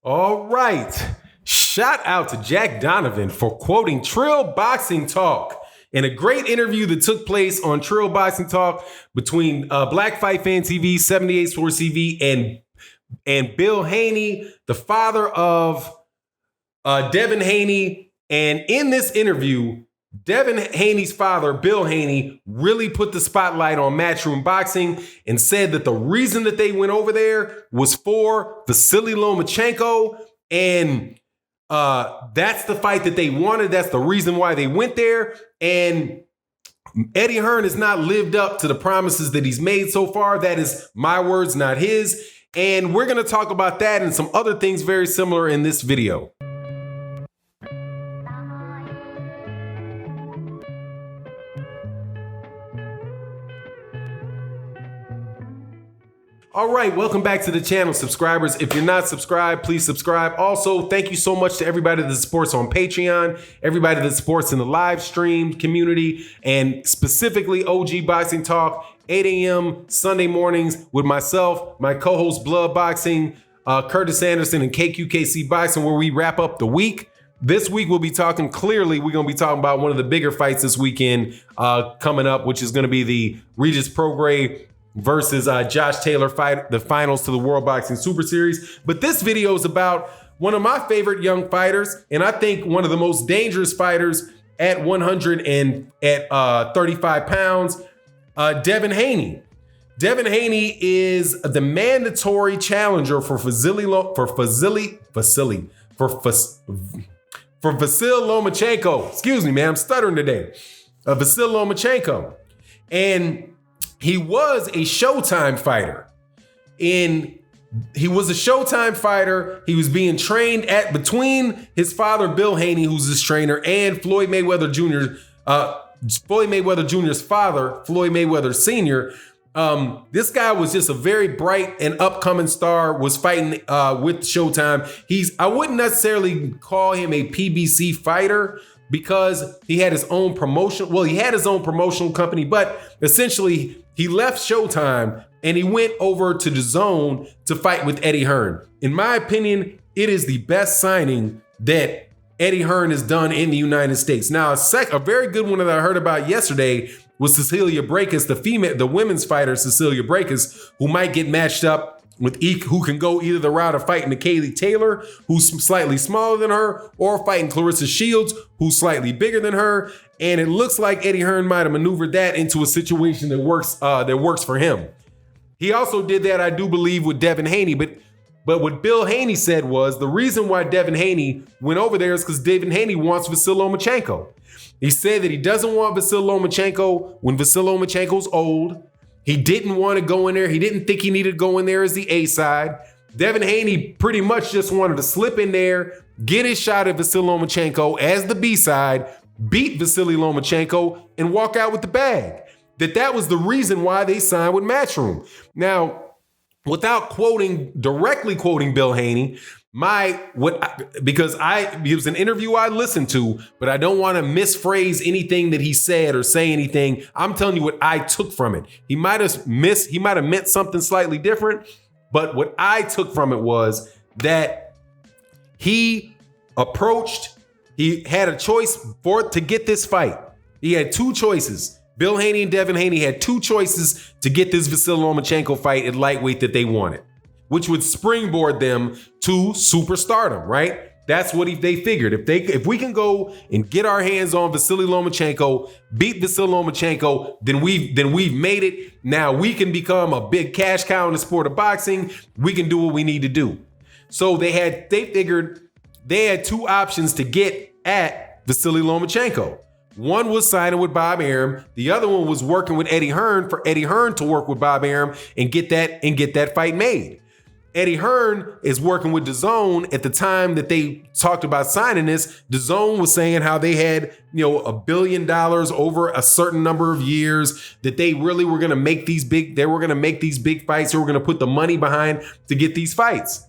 All right. Shout out to Jack Donovan for quoting Trill Boxing Talk in a great interview that took place on Trill Boxing Talk between Black Fight Fan TV, 78 Sports TV, and Bill Haney, the father of Devin Haney. And in this interview, Devin Haney's father, Bill Haney, really put the spotlight on Matchroom Boxing and said that the reason that they went over there was for Vasily Lomachenko. And that's the fight that they wanted. That's the reason why they went there. And Eddie Hearn has not lived up to the promises that he's made so far. That is my words, not his. And we're going to talk about that and some other things very similar in this video. All right, welcome back to the channel, subscribers. If you're not subscribed, please subscribe. Also, thank you so much to everybody that supports on Patreon, everybody that supports in the live stream community, and specifically OG Boxing Talk, 8 a.m. Sunday mornings with myself, my co-host Blood Boxing, Curtis Anderson, and KQKC Boxing, where we wrap up the week. This week, we'll be talking clearly. We're going to be talking about one of the bigger fights this weekend coming up, which is going to be the Regis Prograis versus Josh Taylor fight, the finals to the World Boxing Super Series. But this video is about one of my favorite young fighters, and I think one of the most dangerous fighters at 100 and at 35 pounds, Devin Haney. Devin Haney is the mandatory challenger for Vasily Lomachenko. Excuse me, man, I'm stuttering today. Vasily Lomachenko. And he was a Showtime fighter. He was a Showtime fighter. He was being trained between his father, Bill Haney, who's his trainer, and Floyd Mayweather Jr., Floyd Mayweather Jr.'s father, Floyd Mayweather Sr. This guy was just a very bright and upcoming star, was fighting with Showtime. I wouldn't necessarily call him a PBC fighter, because he had his own promotion. Well, he had his own promotional company, but essentially he left Showtime and he went over to DAZN to fight with Eddie Hearn. In my opinion, it is the best signing that Eddie Hearn has done in the United States. Now, a very good one that I heard about yesterday was Cecilia Brækhus, the women's fighter, Cecilia Brækhus, who might get matched up with who can go either the route of fighting Kaylee Taylor, who's slightly smaller than her, or fighting Clarissa Shields, who's slightly bigger than her. And it looks like Eddie Hearn might have maneuvered that into a situation that works for him. He also did that, I do believe, with Devin Haney. But what Bill Haney said was the reason why Devin Haney went over there is because Devin Haney wants Vasily Lomachenko. He said that he doesn't want Vasily Lomachenko when Vasily Lomachenko's old. He didn't want to go in there. He didn't think he needed to go in there as the A side. Devin Haney pretty much just wanted to slip in there, get his shot at Vasily Lomachenko as the B side, beat Vasily Lomachenko, and walk out with the bag. That was the reason why they signed with Matchroom. Now, without directly quoting Bill Haney, it was an interview I listened to, but I don't want to misphrase anything that he said or say anything. I'm telling you what I took from it. He might have meant something slightly different, but what I took from it was that he had a choice to get this fight. He had two choices. Bill Haney and Devin Haney had two choices to get this Vasily Lomachenko fight at lightweight that they wanted, which would springboard them to superstardom, right? That's what they figured. If we can go and get our hands on Vasily Lomachenko, beat Vasily Lomachenko, then we've made it. Now we can become a big cash cow in the sport of boxing. We can do what we need to do. So they figured they had two options to get at Vasily Lomachenko. One was signing with Bob Arum. The other one was working with Eddie Hearn for Eddie Hearn to work with Bob Arum and get that fight made. Eddie Hearn is working with DAZN. At the time that they talked about signing this, DAZN was saying how they had, $1 billion over a certain number of years, that they really were going to make these big fights. They were going to put the money behind to get these fights.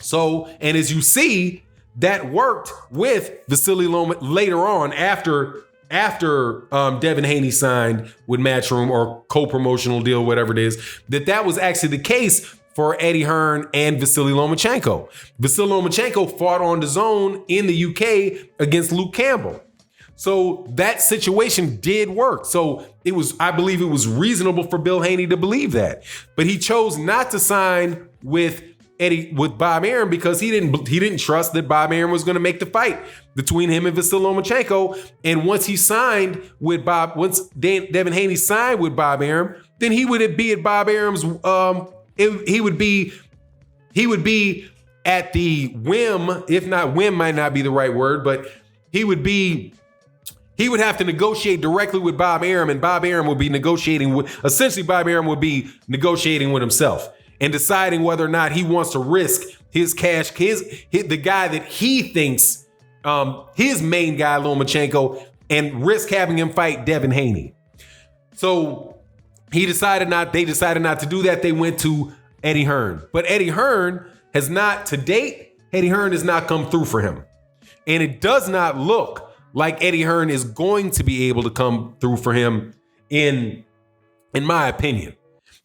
So, and as you see, that worked with Vasily Lomachenko later on after Devin Haney signed with Matchroom or co-promotional deal, whatever it is, that was actually the case for Eddie Hearn and Vasily Lomachenko. Vasily Lomachenko fought on DAZN in the UK against Luke Campbell. So that situation did work. So I believe it was reasonable for Bill Haney to believe that. But he chose not to sign with Bob Arum because he didn't trust that Bob Arum was going to make the fight between him and Vasily Lomachenko. And once Devin Haney signed with Bob Arum, then he would be at Bob Arum's. He would be at the whim, if not whim might not be the right word, but he would have to negotiate directly with Bob Arum, and Bob Arum would be negotiating with himself and deciding whether or not he wants to risk his cash, the guy that he thinks, his main guy, Lomachenko, and risk having him fight Devin Haney. So they decided not to do that. They went to Eddie Hearn. But Eddie Hearn has not come through for him. And it does not look like Eddie Hearn is going to be able to come through for him in my opinion.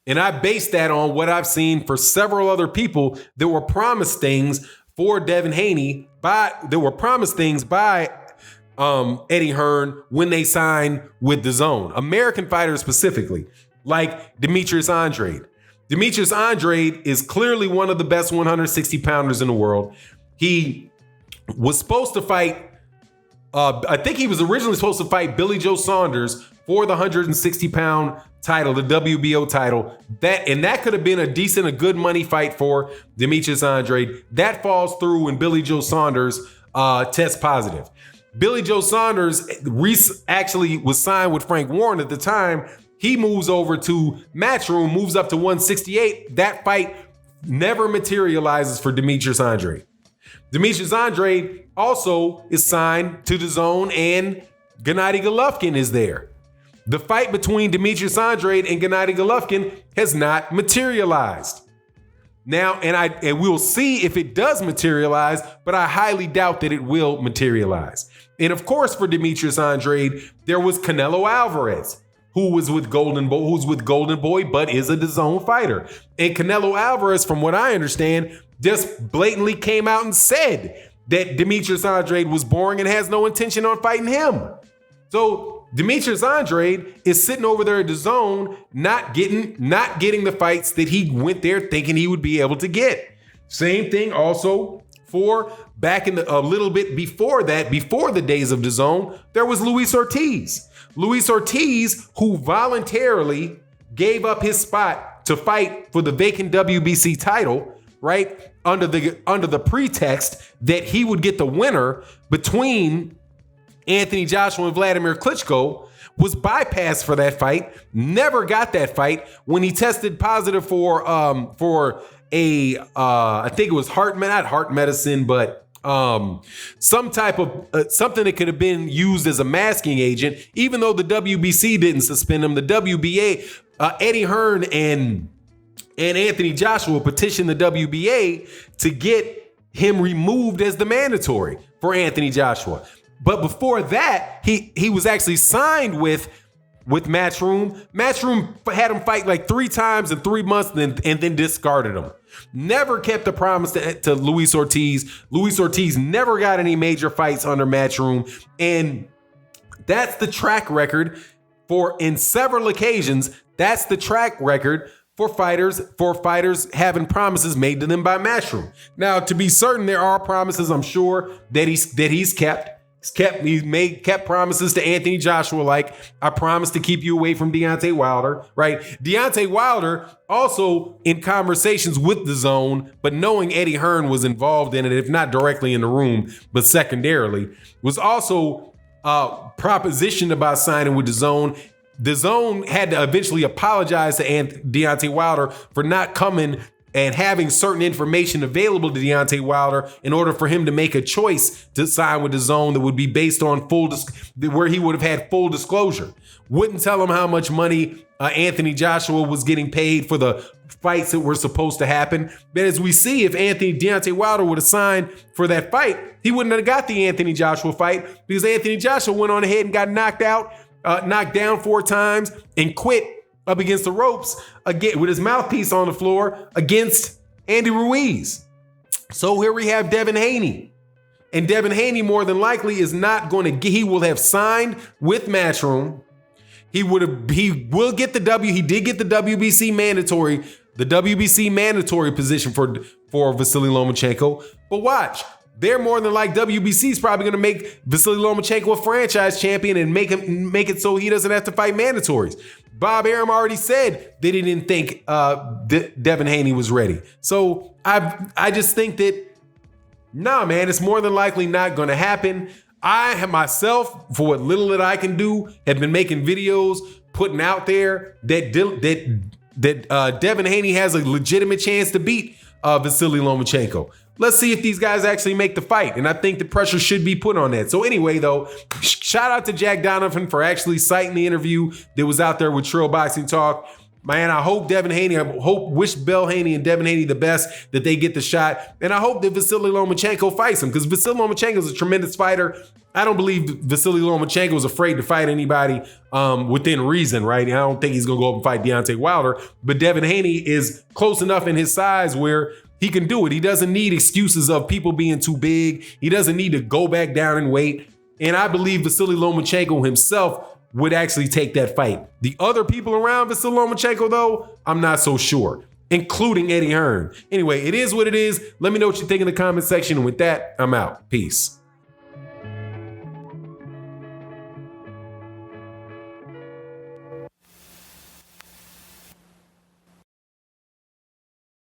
And I base that on what I've seen for several other people that were promised things for Devin Haney by Eddie Hearn when they signed with DAZN. American fighters specifically, like Demetrius Andrade. Demetrius Andrade is clearly one of the best 160 pounders in the world. He was supposed to fight, I think he was originally supposed to fight Billy Joe Saunders for the 160 pound title, the WBO title. That could have been a good money fight for Demetrius Andrade. That falls through when Billy Joe Saunders tests positive. Billy Joe Saunders actually was signed with Frank Warren at the time. He moves over to Matchroom, moves up to 168. That fight never materializes for Demetrius Andrade. Demetrius Andrade also is signed to DAZN, and Gennady Golovkin is there. The fight between Demetrius Andrade and Gennady Golovkin has not materialized. Now, and we'll see if it does materialize, but I highly doubt that it will materialize. And of course, for Demetrius Andrade, there was Canelo Alvarez, who's with Golden Boy, but is a DAZN fighter. And Canelo Alvarez, from what I understand, just blatantly came out and said that Demetrius Andrade was boring and has no intention on fighting him. So Demetrius Andrade is sitting over there at DAZN, not getting the fights that he went there thinking he would be able to get. Same thing also for back in a little bit before that, before the days of DAZN, there was Luis Ortiz. Luis Ortiz, who voluntarily gave up his spot to fight for the vacant WBC title, right? Under the pretext that he would get the winner between Anthony Joshua and Vladimir Klitschko, was bypassed for that fight, never got that fight when he tested positive for I think it was not heart medicine, but some type of something that could have been used as a masking agent. Even though the WBC didn't suspend him, the WBA, Eddie Hearn and Anthony Joshua petitioned the WBA to get him removed as the mandatory for Anthony Joshua. But before that, he was actually signed with Matchroom. Matchroom had him fight like 3 times in 3 months and then discarded him. Never kept the promise to Luis Ortiz. Luis Ortiz never got any major fights under Matchroom. And that's the track record in several occasions. That's the track record for fighters having promises made to them by Matchroom. Now, to be certain, there are promises, I'm sure, that he's kept. He's kept promises to Anthony Joshua, like, I promise to keep you away from Deontay Wilder, right? Deontay Wilder also in conversations with DAZN, but knowing Eddie Hearn was involved in it, if not directly in the room, but secondarily, was also propositioned about signing with DAZN. DAZN had to eventually apologize to Deontay Wilder for not coming and having certain information available to Deontay Wilder in order for him to make a choice to sign with DAZN that would be based on where he would have had full disclosure. Wouldn't tell him how much money Anthony Joshua was getting paid for the fights that were supposed to happen. But as we see, if Deontay Wilder would have signed for that fight, he wouldn't have got the Anthony Joshua fight, because Anthony Joshua went on ahead and got knocked down 4 times and quit up against the ropes again with his mouthpiece on the floor against Andy Ruiz. So here we have Devin Haney. And Devin Haney more than likely is not going to get, he will have signed with Matchroom. He will get the W. He did get the WBC mandatory position for Vasily Lomachenko. But watch, they're more than like WBC is probably going to make Vasily Lomachenko a franchise champion and make it so he doesn't have to fight mandatories. Bob Arum already said that he didn't think Devin Haney was ready. So I just think that, nah, man, it's more than likely not going to happen. I have myself, for what little that I can do, have been making videos, putting out there that Devin Haney has a legitimate chance to beat Vasily Lomachenko. Let's see if these guys actually make the fight. And I think the pressure should be put on that. So anyway, though, shout out to Jack Donovan for actually citing the interview that was out there with Trill Boxing Talk. Man, I hope wish Bell Haney and Devin Haney the best, that they get the shot. And I hope that Vasily Lomachenko fights him, because Vasily Lomachenko is a tremendous fighter. I don't believe Vasily Lomachenko is afraid to fight anybody within reason, right? I don't think he's going to go up and fight Deontay Wilder. But Devin Haney is close enough in his size where he can do it. He doesn't need excuses of people being too big. He doesn't need to go back down in weight. And I believe Vasily Lomachenko himself would actually take that fight. The other people around Vasily Lomachenko, though, I'm not so sure, including Eddie Hearn. Anyway, it is what it is. Let me know what you think in the comment section. And with that, I'm out. Peace.